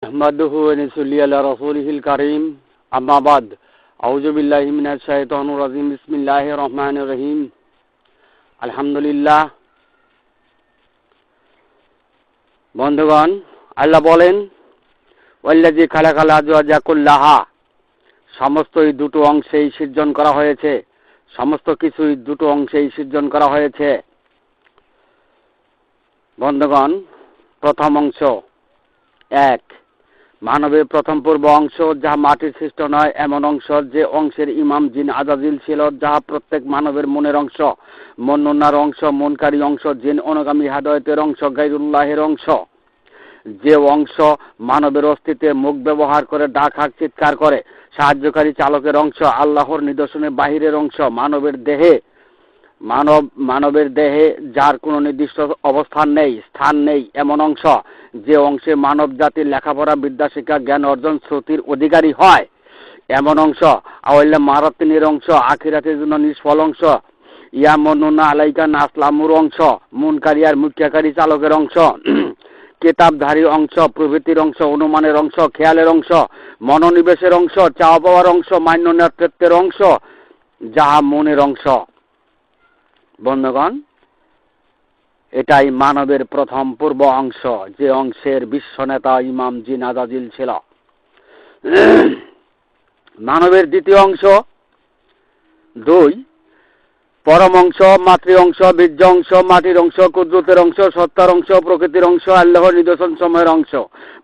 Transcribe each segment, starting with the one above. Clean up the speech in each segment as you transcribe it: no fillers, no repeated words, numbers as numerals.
نحمده ونصلي على رسوله الكريم أما بعد أعوذ بالله من الشيطان الرجيم بسم الله الرحمن الرحيم الحمد لله বন্ধুগণ আল্লাহ বলেন ওয়াল্লাযী খালাকাল আজওয়াজা কুল্লাহা সমস্তই দুটো অংশেই সৃজন করা হয়েছে সমস্ত কিছুই দুটো অংশেই সৃজন করা হয়েছে বন্ধুগণ প্রথম অংশ এক মানবের প্রথম পূর্ব অংশ যা মাটির সৃষ্ট নয় এমন অংশ যে অংশের ইমাম জিন আজাজিল ছিল যাহা প্রত্যেক মানবের মনের অংশ মননার অংশ মনকারী অংশ জিন অনুগামী হাদায়াতের অংশ গায়রুল্লাহের অংশ যে অংশ মানবের অস্তিত্বে মুখ ব্যবহার করে ডাক হাক চিৎকার করে সাহায্যকারী চালকের অংশ আল্লাহর নিদর্শনের বাহিরের অংশ মানবের দেহে যার কোনো নির্দিষ্ট অবস্থান নেই স্থান নেই এমন অংশ যে অংশে মানব জাতির লেখাপড়া বিদ্যাশিক্ষা জ্ঞান অর্জন শ্রুতির অধিকারী হয় এমন অংশ আওয়াল্লা মারাতিনের অংশ আখিরাতের জন্য নিষ্ফল অংশ ইয়া মনুনা আলাইকা নাসলামুর অংশ মুনকারী আর মুখ্যাকারী চালকের অংশ কিতাবধারী অংশ প্রভৃতির অংশ অনুমানের অংশ খেয়ালের অংশ মনোনিবেশের অংশ চাওয়া পাওয়ার অংশ মান্য নেতৃত্বের অংশ যাহা মনের অংশ বন্ধুগণ এটাই মানবের প্রথম পূর্ব অংশ যে অংশের বিশ্বনেতা ইমাম জিন আজাজিল ছিল মানবের দ্বিতীয় অংশ দুই পরম অংশ মাতৃ অংশ বীর্য অংশ মাটির অংশ কুদরতের অংশ সত্তার অংশ প্রকৃতির অংশ আল্লাহর নিদর্শন সময়ের অংশ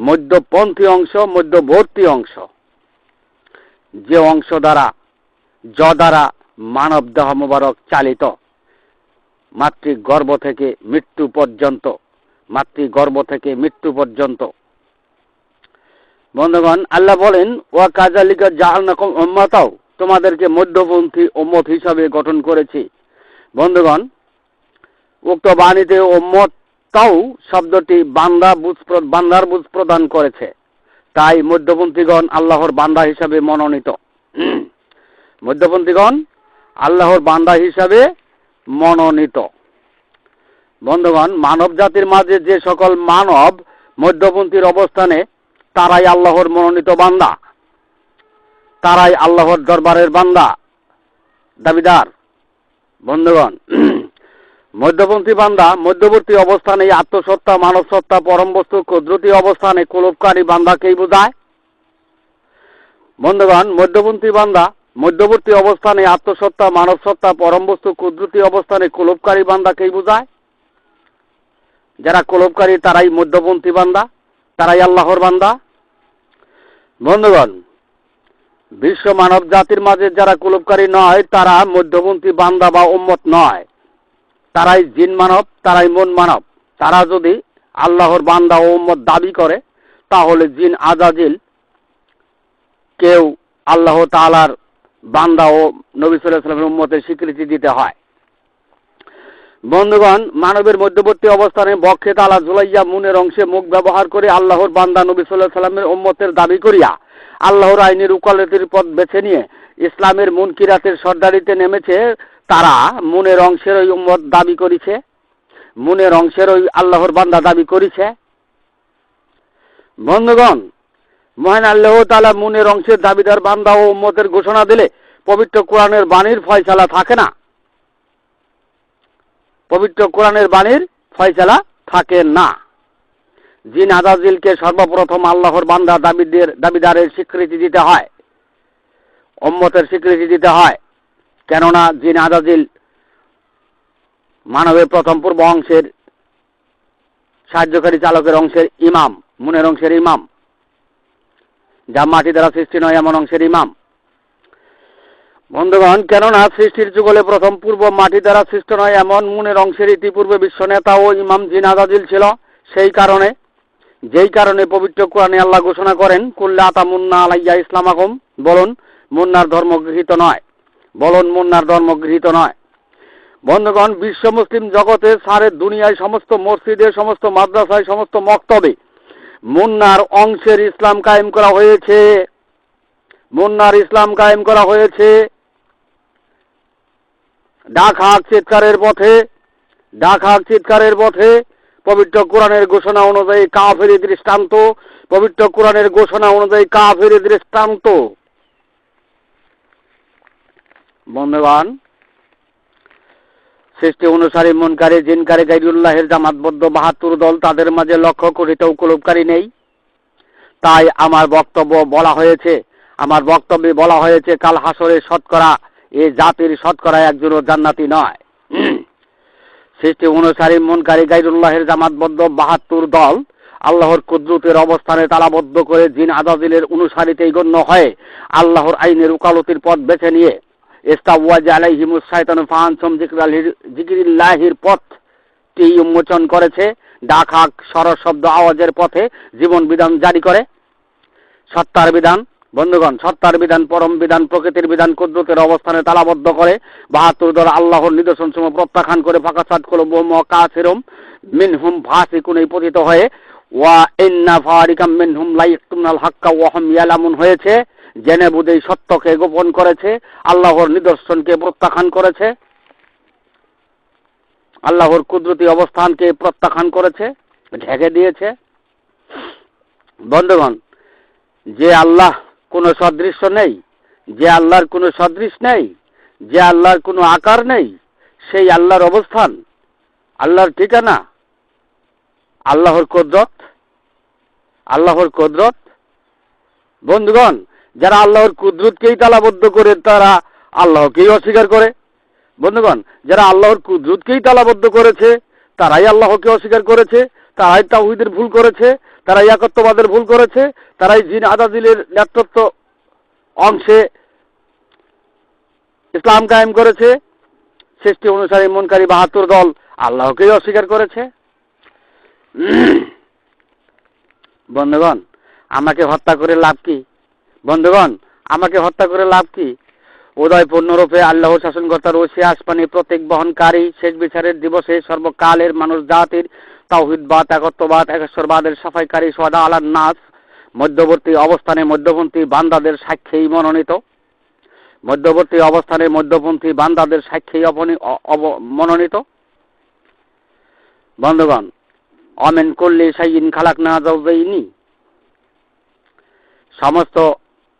মধ্যপন্থী অংশ মধ্যবর্তী অংশ যে অংশ দ্বারা মানব দেহ মুবারক চালিত মাতৃগর্ভ থেকে মৃত্যু পর্যন্ত বন্ধুগণ আল্লাহ বলেন ওয়া কাযালিকা জাআলনাকুম উম্মাতাও তোমাদেরকে মধ্যপন্থী উম্মত হিসাবে গঠন করেছি বন্ধুগণ উক্ত বাণীতে উম্মতাও শব্দটি বান্দার বুঝ প্রদান করেছে তাই মধ্যপন্থীগণ আল্লাহর বান্দা হিসাবে মনোনীত বন্ধুগণ মানব জাতির মাঝে যে সকল মানব মধ্যপন্থীর অবস্থানে তারাই আল্লাহর মনোনীত বান্দা তারাই আল্লাহর দরবারের বান্দা দাবিদার বন্ধুগণ মধ্যপন্থী বান্দা মধ্যবর্তী অবস্থানে আত্মসত্তা মানব সত্তা পরম বস্তু কুদরতি অবস্থানে কুলুপকারী বান্দাকেই বোঝায় বন্ধুগণ মধ্যপন্থী বান্দা মধ্যবর্তী অবস্থানে আত্মসত্তা মানব সত্তা পরম বস্তু কুদরতি অবস্থানে কুলুপকারী বান্দাকেই বোঝায় যারা কুলুপকারী তারাই মধ্যপন্থী বান্দা তারাই আল্লাহর বান্দা বন্ধুগণ বিশ্ব মানব জাতির মাঝে যারা কুলুপকারী নয় তারা মধ্যপন্থী বান্দা বা উম্মত নয় তারাই জিন মানব তারাই মন মানব তারা যদি আল্লাহর বান্দা ও উম্মত দাবি করে তাহলে জিন আজাজিল কেউ আল্লাহ তাআলার বান্দা ও নবী সাল্লাল্লাহু আলাইহি ওয়াসাল্লামের উম্মতের স্বীকৃতি দিতে হয় বন্ধুগণ মানবের মধ্যবর্তী অবস্থানে বক্ষে তালা ঝুলাইয়া মনের অংশে মুখ ব্যবহার করে আল্লাহর বান্দা নবী সাল্লাল্লাহু আলাইহি ওয়াসাল্লামের উম্মতের দাবি করিয়া আল্লাহর আইনের উকালতির পথ বেছে নিয়ে ইসলামের মুনকিরাতের সর্দারিতে নেমেছে তারা মনের অংশের ওই উম্মত দাবি করেছে মনের অংশের ওই আল্লাহর বান্দা দাবি করেছে বন্ধুগণ মহান আল্লাহ তাআলা মনের অংশের দাবিদার বান্দা ও উম্মতের ঘোষণা দিলে পবিত্র কোরআনের বাণীর ফয়সালা থাকে না জিন আজাজিলকে সর্বপ্রথম আল্লাহর বান্দা দাবিদারের স্বীকৃতি দিতে হয় উম্মতের স্বীকৃতি দিতে হয় কেননা জিন আজাজিল মানবের প্রথম পূর্ব অংশের সাহায্যকারী চালকের অংশের ইমাম মনের অংশের ইমাম যা মাটি দ্বারা সৃষ্টি নয় এমন অংশের ইমাম বন্ধুগণ কেননা সৃষ্টির যুগলে প্রথম পূর্ব মাটি দ্বারা সৃষ্ট নয় এমন মনের অংশের ইতিপূর্বে বিশ্ব নেতা ও ইমাম জিন আজাজিল ছিল যেই কারণে পবিত্র কোরআনে আল্লাহ ঘোষণা করেন কুল্লা তামুন্না আলাইয়া ইসলামাকুম বলুন মুন্নার ধর্ম গৃহীত নয় বন্ধুগণ বিশ্ব মুসলিম জগতে সারে দুনিয়ায় সমস্ত মসজিদে সমস্ত মাদ্রাসায় সমস্ত মক্তবে মুন্নার অংশের ইসলাম কায়েম করা হয়েছে ডাক হাক চিৎকারের পথে পবিত্র কোরআনের ঘোষণা অনুযায়ী কাফেরি দৃষ্টান্ত পবিত্র কোরআনের ঘোষণা অনুযায়ী কাফের দৃষ্টান্ত। বন্ধুগণ, সৃষ্টি অনুসারী মুনকারী জিনকারী গাইরুল্লাহের জামাতবদ্ধ ৭২ দল, তাদের মাঝে লক্ষ কোটিতেও কুলুপকারী নেই। তাই আমার বক্তব্যে বলা হয়েছে কাল হাসরে শতকরা এই জাতির শতকরা একজনও জান্নাতি নয়। সৃষ্টি অনুসারী মুনকারী গাইরুল্লাহের জামাতবদ্ধ ৭২ দল আল্লাহর কুদরতের অবস্থানে তালাবদ্ধ করে জিন আজাজিলের অনুসারীতেই গণ্য হয়ে আল্লাহর আইনের উকালতির পথ বেছে নিয়ে ইস্তাওয়াজ আলাইহিমুস শায়তানু ফাআনহুম যিকরিল্লাহির পথটি উন্মোচন করেছে। ডাক হাক সরস শব্দ আওয়াজের পথে জীবন বিধান জারি করে। সত্তার বিধান, বন্ধুগণ, সত্তার বিধান, পরম বিধান, প্রকৃতির বিধান কুদরতের অবস্থানে তালাবদ্ধ করে ৭২ দল আল্লাহর নিদর্শনসমূহ প্রত্যাখ্যান করে ফাকাসাদ কুলুবুহুম ওয়া কাসিরুম মিনহুম ফাসিকুন পতিত হয়ে ওয়া ইন্না ফারিকাম মিনহুম লা ইয়াকতুমুল হাক্কা ওয়া হুম ইয়ালামুন হয়েছে। জেনে বুঝেই সত্যকে গোপন করেছে, আল্লাহর নিদর্শনকে প্রত্যাখ্যান করেছে, আল্লাহর কুদরতি অবস্থানকে প্রত্যাখ্যান করেছে, ঢেকে দিয়েছে। বন্ধুগণ, যে আল্লাহ কোনো সদৃশ্য নেই, যে আল্লাহর কোনো সদৃশ নেই, যে আল্লাহর কোনো আকার নেই, সেই আল্লাহর অবস্থান, আল্লাহর ঠিকানা, আল্লাহর কুদরত। বন্ধুগণ, যারা আল্লাহর কুদরতকেই তালাবদ্ধ করে তারা আল্লাহকেই অস্বীকার করে। বন্ধুগণ, যারা আল্লাহর কুদরতকেই তালাবদ্ধ করেছে তারাই আল্লাহকে অস্বীকার করেছে, তারাই তাওহীদের ভুল করেছে, তারাই একত্ববাদের ভুল করেছে, তারাই জিন আজাজিলের নেতৃত্ব অংশে ইসলাম কায়েম করেছে। সৃষ্টি অনুসারী মুনকারী ৭২ দল আল্লাহকেই অস্বীকার করেছে। বন্ধুগণ, আমাকে হত্যা করে লাভ কি? বন্ধুগণ, আমাকে হত্যা করে লাভ কি? উদয় পূর্ণরূপে আল্লাহর শাসনকর্তার ওসি আসমানি প্রতীক বহনকারী শেষ বিচারের দিবসে সর্বকালের মানুষ জাতির তাওহীদবাদ, একত্ববাদ, একেশ্বরবাদের সাফাইকারী সোহাদা আলান নাস মধ্যবর্তী অবস্থানে মধ্যপন্থী বান্দাদের সাক্ষী মনোনীত। মধ্যবর্তী অবস্থানে মধ্যপন্থী বান্দাদের সাক্ষী মনোনীত। বন্ধুগণ, অমিন কুল্লি শাইইন খালাকনা যাওজাইনি, সমস্ত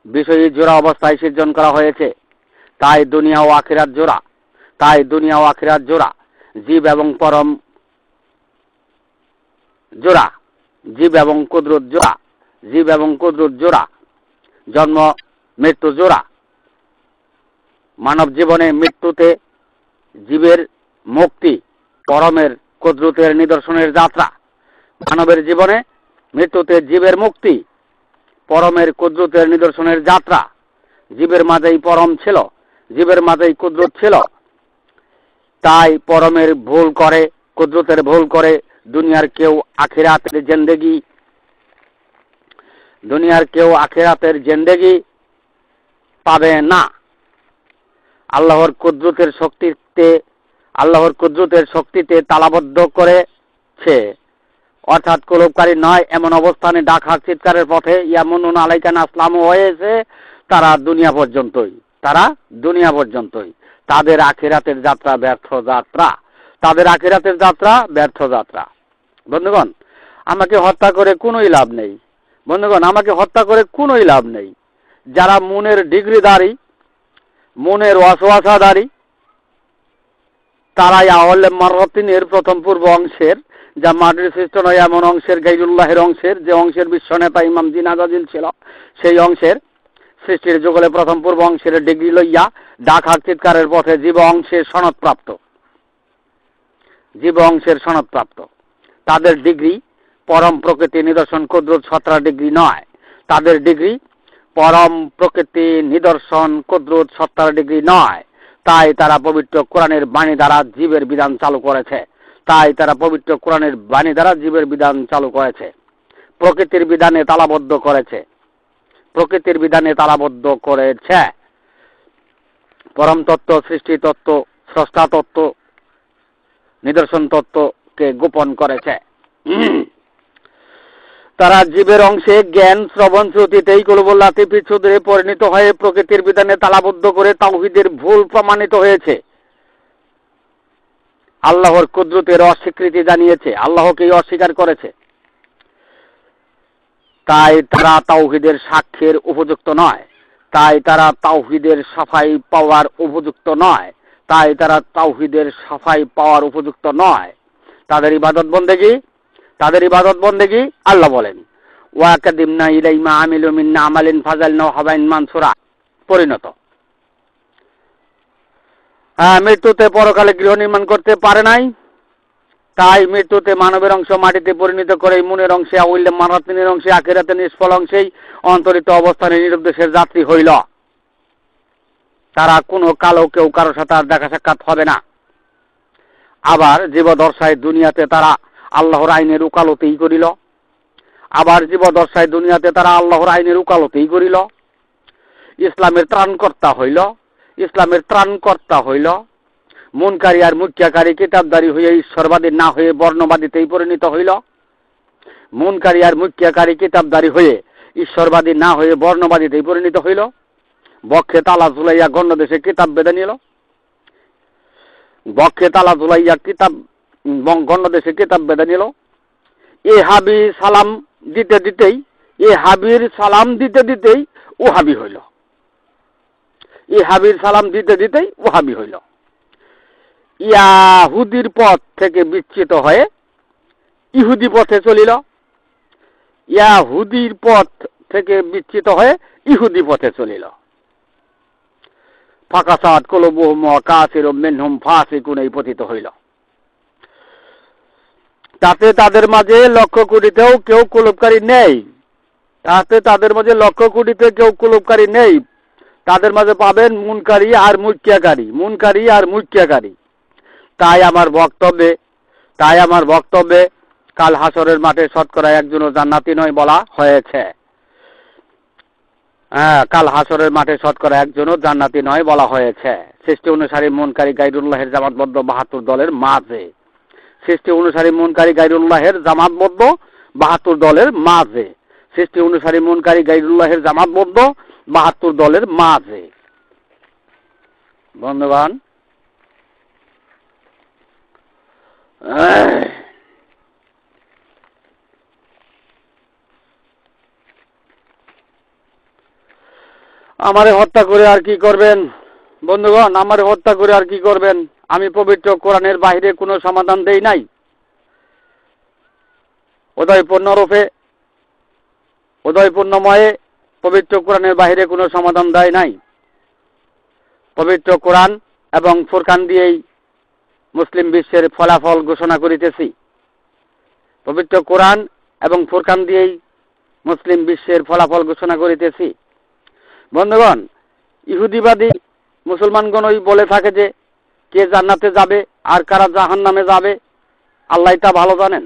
বিষয়ই জোড়া অবস্থায় সৃজন করা হয়েছে। তাই দুনিয়া ও আখিরাত জোড়া, জীব এবং পরম জোড়া, জীব এবং কুদরত জোড়া, জন্ম মৃত্যু জোড়া। মানব জীবনে মৃত্যুতে জীবের মুক্তি পরমের কুদরতের নিদর্শনের যাত্রা। মানবের জীবনে মৃত্যুতে জীবের মুক্তি পরমের কুদরতের নিদর্শনের যাত্রা। জীবের মাঝেই পরম ছিল, জীবের মাঝেই কুদরত ছিল। তাই পরমের ভুল করে, কুদরতের ভুল করে দুনিয়ার কেউ আখিরাতের জিন্দেগি পাবে না। আল্লাহর কুদরতের শক্তিতে তালাবদ্ধ করেছে, অর্থাৎ কুলুপকারী নয় এমন অবস্থানে ডাক হাক চিৎকারের পথে ইয়ামুনুন আলাইকা নাসলামু হয়েছে তারা দুনিয়া পর্যন্তই। তাদের আখিরাতের যাত্রা ব্যর্থ যাত্রা। বন্ধুগণ, আমাকে হত্যা করে কোনোই লাভ নেই। যারা মনের ডিগ্রিধারী, মনের ওয়াসওয়াসাধারী, তারাই আহলে মারতিনের প্রথম পূর্ব অংশের, যা মাটির সৃষ্ট নয় এমন অংশের, গাইরুল্লাহের অংশের, যে অংশের বিশ্ব নেতা ইমাম জিন আজাজিল ছিল, সেই অংশের সৃষ্টির যুগলে প্রথম পূর্ব অংশের ডিগ্রি লইয়া ডাক হাক চিৎকারের পথে জীব অংশের সনদপ্রাপ্ত। তাদের ডিগ্রি পরম প্রকৃতি নিদর্শন কুদরত সত্রা ডিগ্রি নয়। তাদের ডিগ্রি পরম প্রকৃতি নিদর্শন কুদরত সত্তার ডিগ্রি নয়। তাই তারা পবিত্র কোরআনের বাণী দ্বারা জীবের বিধান চালু করেছে। প্রকৃতির বিধানে তালাবদ্ধ করেছে। পরম তত্ত্ব, সৃষ্টি তত্ত্ব, স্রষ্টা তত্ত্ব, নিদর্শন তত্ত্বকে গোপন করেছে। তারা জীবের অংশে জ্ঞান, শ্রবণ, শ্রুতিতেই কলবুল্লাহ পিছুদরে পরিণত হয়ে প্রকৃতির বিধানে তালাবদ্ধ করে তাওহীদের ভুল প্রমাণিত হয়েছে। আল্লাহর কুদরতের অস্বীকৃতি জানিয়েছে, আল্লাহকেই অস্বীকার করেছে। তাই তারা তাওহীদের সাক্ষ্যের উপযুক্ত নয়, তাই তারা তাওহীদের সাফাই পাওয়ার উপযুক্ত নয়, তাই তারা তাওহীদের সাফাই পাওয়ার উপযুক্ত নয়। তাদের ইবাদত বন্দেগী আল্লাহ বলেন ওয়াকাদিমনা ইলাইমা আমিলু মিন আমালিন ফাজালনাহু হাবাইন মানসুরা, পরিণত। মৃত্যুতে পরকালে গৃহ নির্মাণ করতে পারে নাই, তাই মৃত্যুতে মানবের অংশ মাটিতে পরিণত করে মনের অংশে আউল্যে মারাতিনের অংশে আখিরাতে নিষ্ফল অংশেই অন্তরিত অবস্থানে নিরুদ্দেশের যাত্রী হইল। তারা কোনো কালো কেউ কারোর সাথে আর দেখা সাক্ষাৎ হবে না। আবার জীবদশায় দুনিয়াতে তারা আল্লাহর আইনের উকালতেই করিল, ইসলামের ত্রাণকর্তা হইল, মুনকারী আর মুক্তিয়াকারী কিতাবদারী হয়ে ঈশ্বরবাদী না হয়ে বর্ণবাদীতেই পরিণত হইল, বক্ষে তালা ঝুলাইয়া গণ্যদেশে কিতাব বেঁধে নিল, এ হাবির সালাম দিতে দিতেই ওহাবি হইল। ইয়াহুদির পথ থেকে বিচ্যুত হয়ে ইহুদি পথে চলিল। ফাকাসাত কুলুবুহুম ওয়া কাসিরুম মিনহুম ফাসিকুন, এই পতিত হইল। তাতে তাদের মাঝে লক্ষ কোটিতেও কেউ কুলুপকারী নেই। তাদের মাঝে পাবেন মুনকারী আর মুক্তিয়াকারী। তাই আমার বক্তব্যে কাল হাসরের মাঠে শতকরা একজনও জান্নাতি নয় বলা হয়েছে। সৃষ্টি অনুসারী মুনকারী গায়রুল্লাহের জামাতবদ্ধ ৭২ দলের মাঝে, বন্ধুগণ, আমারে হত্যা করে আর কি করবেন? আমি পবিত্র কোরআনের বাইরে কোনো সমাধান দেই নাই। উদয়পূর্ণময়ে পবিত্র কোরআনের বাইরে কোনো সমাধান দেয় নাই। পবিত্র কোরআন এবং ফুরকান দিয়েই মুসলিম বিশ্বের ফলাফল ঘোষণা করিতেছি। বন্ধুগণ, ইহুদিবাদী মুসলমানগণই বলে থাকে যে কে জান্নাতে যাবে আর কারা জাহান্নামে যাবে আল্লাহ তা ভালো জানেন,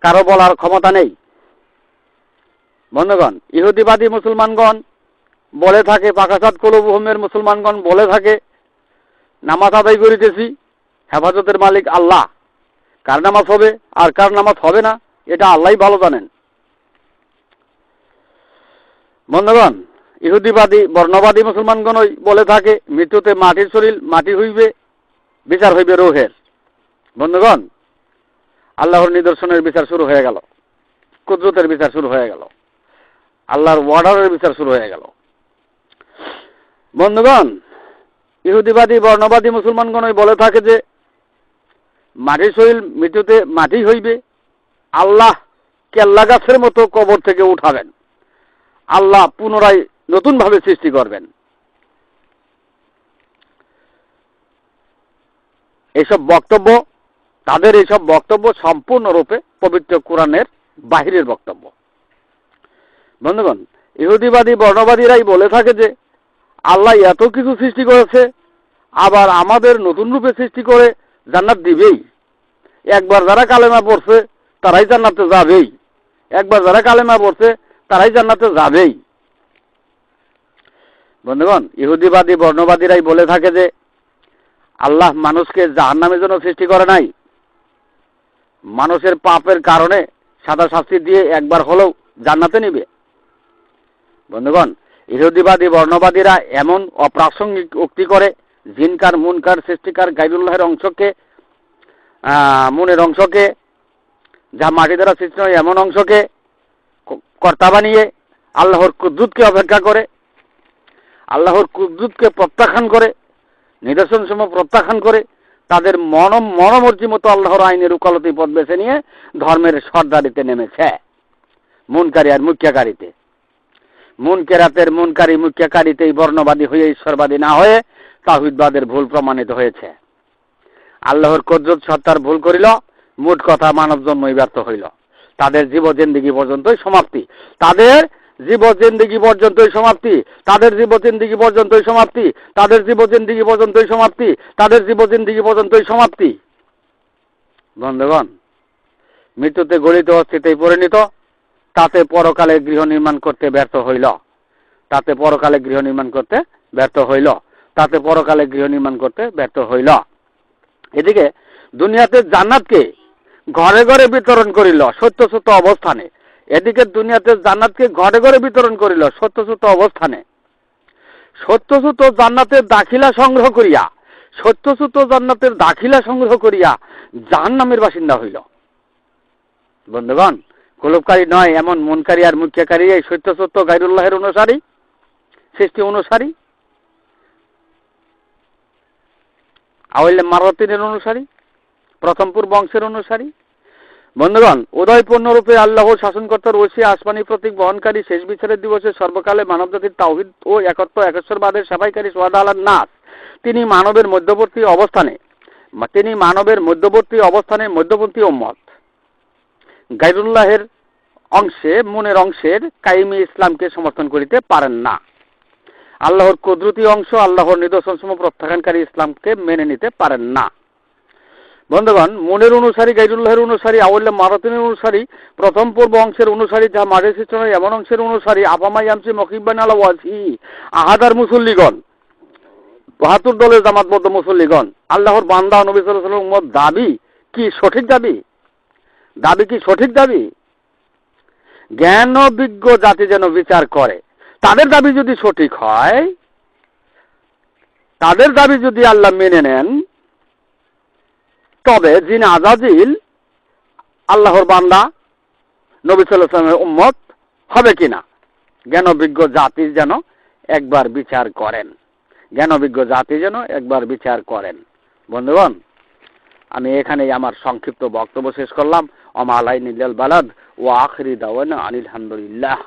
কারো বলার ক্ষমতা নেই। বন্ধুগণ, ইহুদিবাদী মুসলমানগণ বলে থাকে, পাকাসাত কুলুবুহুমের মুসলমানগণ বলে থাকে নামাজ আদায় করিতেছি, হেফাজতের মালিক আল্লাহ, কার নামাজ হবে আর কার নামাজ হবে না এটা আল্লাহই ভালো জানেন। বন্ধুগণ, ইহুদিবাদী বর্ণবাদী মুসলমানগণই বলে থাকে মৃত্যুতে মাটির শরীর মাটি হইবে, বিচার হইবে রূহের। বন্ধুগণ, আল্লাহর নিদর্শনের বিচার শুরু হয়ে গেল, কুদরতের বিচার শুরু হয়ে গেল, আল্লাহর ওয়ার্ডারের বিচার শুরু হয়ে গেল। বন্ধুগণ, ইহুদিবাদী বর্ণবাদী মুসলমানগণই বলে থাকে যে মাটির শরীর মৃত্যুতে মাটি হইবে, আল্লাহ কেল্লা গাছের মতো কবর থেকে উঠাবেন, আল্লাহ পুনরায় নতুনভাবে সৃষ্টি করবেন। তাদের এইসব বক্তব্য সম্পূর্ণরূপে পবিত্র কোরআনের বাহিরের বক্তব্য। বন্ধুগণ, ইহুদিবাদী বর্ণবাদীরাই বলে থাকে যে আল্লাহ এত কিছু সৃষ্টি করেছে, আবার আমাদের নতুন রূপে সৃষ্টি করে জান্নাত দিবেই। একবার যারা কালেমা পড়ছে তারাই জান্নাতে যাবেই। বন্ধুগণ, ইহুদিবাদী বর্ণবাদীরাই বলে থাকে যে আল্লাহ মানুষকে জাহান্নামের জন্য সৃষ্টি করে নাই, মানুষের পাপের কারণে সাদা শাস্তি দিয়ে একবার হলেও জান্নাতে নিবে। বন্ধুগণ, ইহুদিবাদী বর্ণবাদীরা এমন অপ্রাসঙ্গিক উক্তি করে, জিনকার মুনকার সৃষ্টিকার গায়রুল্লাহের মনের অংশকে, যা মাটি দ্বারা সৃষ্টি হয় এমন অংশকে কর্তা বানিয়ে আল্লাহর কুদরতকে অপেক্ষা করে, আল্লাহর কুদরতকে প্রত্যাখ্যান করে, নিদর্শনসমূহ প্রত্যাখ্যান করে তাদের মনোমর্জি মতো আল্লাহর আইনের উকালতি পথ বেছে নিয়ে ধর্মের সর্দারিতে নেমেছে, মুনকারী আর মুখ্যাকারীতে। মুনকেরাতের মুনকারী মুখ্যাকারীতেই বর্ণবাদী হয়ে ঈশ্বরবাদী না হয়ে তাওহীদবাদের ভুল প্রমাণিত হয়েছে। আল্লাহর কুদরত সত্তার ভুল করিল, মোট কথা মানব জন্মই ব্যর্থ হইল। তাদের জীব জিন্দিগি পর্যন্তই সমাপ্তি, তাদের জীব জিন্দিগি পর্যন্তই সমাপ্তি, তাদের জীব জিন্দিগি পর্যন্তই সমাপ্তি, তাদের জীব জিন্দিগি পর্যন্তই সমাপ্তি, তাদের জীব জিন্দিগি পর্যন্তই সমাপ্তি। বন্ধুগণ, মৃত্যুতে গলিত অস্থিতেই পরিণত, তাতে পরকালে গৃহ নির্মাণ করতে ব্যর্থ হইল, তাতে পরকালে গৃহ নির্মাণ করতে ব্যর্থ হইল, তাতে পরকালে গৃহ নির্মাণ করতে ব্যর্থ হইল। এদিকে দুনিয়াতে জান্নাতকে ঘরে ঘরে বিতরণ করিল সত্য সত্য অবস্থানে, এদিকে দুনিয়াতে জান্নাতকে ঘরে ঘরে বিতরণ করিল সত্য সত্য অবস্থানে। সত্য সত্য জান্নাতের দাখিলা সংগ্রহ করিয়া, সত্য সত্য জান্নাতের দাখিলা সংগ্রহ করিয়া জাহান্নামের বাসিন্দা হইল। বন্ধুগণ, কুলুপকারী নয় এমন মুনকারী আর মুখ্যাকারী এই সত্য সত্য গায়রুল্লাহের অনুসারী, সৃষ্টি অনুসারী, আওয়াইলে মারাতিনের অনুসারী, প্রথমপুর বংশের অনুসারী। বন্ধুগণ, উদয়পূর্ণরূপে আল্লাহ শাসনকর্তার ওসি আসমানি প্রতীক বহনকারী শেষ বিচারের দিবসে সর্বকালে মানবজাতির তাওহীদ ও একত্ব একেশ্বরবাদের সাফাইকারী সুহাদা আলান নাস, তিনি মানবের মধ্যবর্তী অবস্থানে মধ্যপন্থী উম্মত গায়রুল্লাহের অংশে মনের অংশের কায়েমি ইসলামকে সমর্থন করিতে পারেন না। আল্লাহর কুদরতি অংশ আল্লাহর নিদর্শনসমূহ প্রত্যাখ্যানকারী ইসলামকে মেনে নিতে পারেন না। বন্ধুগণ, মনের অনুসারী, গায়রুল্লাহের অনুসারী, আউল্লা মারাতিনের অনুসারী, প্রথম পূর্ব অংশের অনুসারী, যা মাঝে সৃষ্টি এমন অংশের অনুসারী, আপামাই আমসি মকিবান আলা ওয়াজি আহাদার মুসল্লিগণ, ৭২ দলের জামাতবদ্ধ মুসল্লিগণ, আল্লাহর বান্দা নবী সাল্লাল্লাহু আলাইহি ওয়াসাল্লাম দাবি কি সঠিক দাবি? দাবি কি সঠিক দাবি? জ্ঞান ও বিজ্ঞ জাতি যেন বিচার করে। তাদের দাবি যদি সঠিক হয়, তাদের দাবি যদি আল্লাহ মেনে নেন, তবে জিন আজাজিল আল্লাহর বান্দা নবী সাল্লাল্লাহু আলাইহি ওয়াসাল্লামের উম্মত হবে কিনা, জ্ঞানবিজ্ঞ জাতি যেন একবার বিচার করেন, জ্ঞানবিজ্ঞ জাতি যেন একবার বিচার করেন। বন্ধুগণ, আমি এখানেই আমার সংক্ষিপ্ত বক্তব্য শেষ করলাম। ওয়া মা আলাইনা ইল্লাল বালাগ ওয়া আখিরি দাওয়ানা আনিল হামদুলিল্লাহ।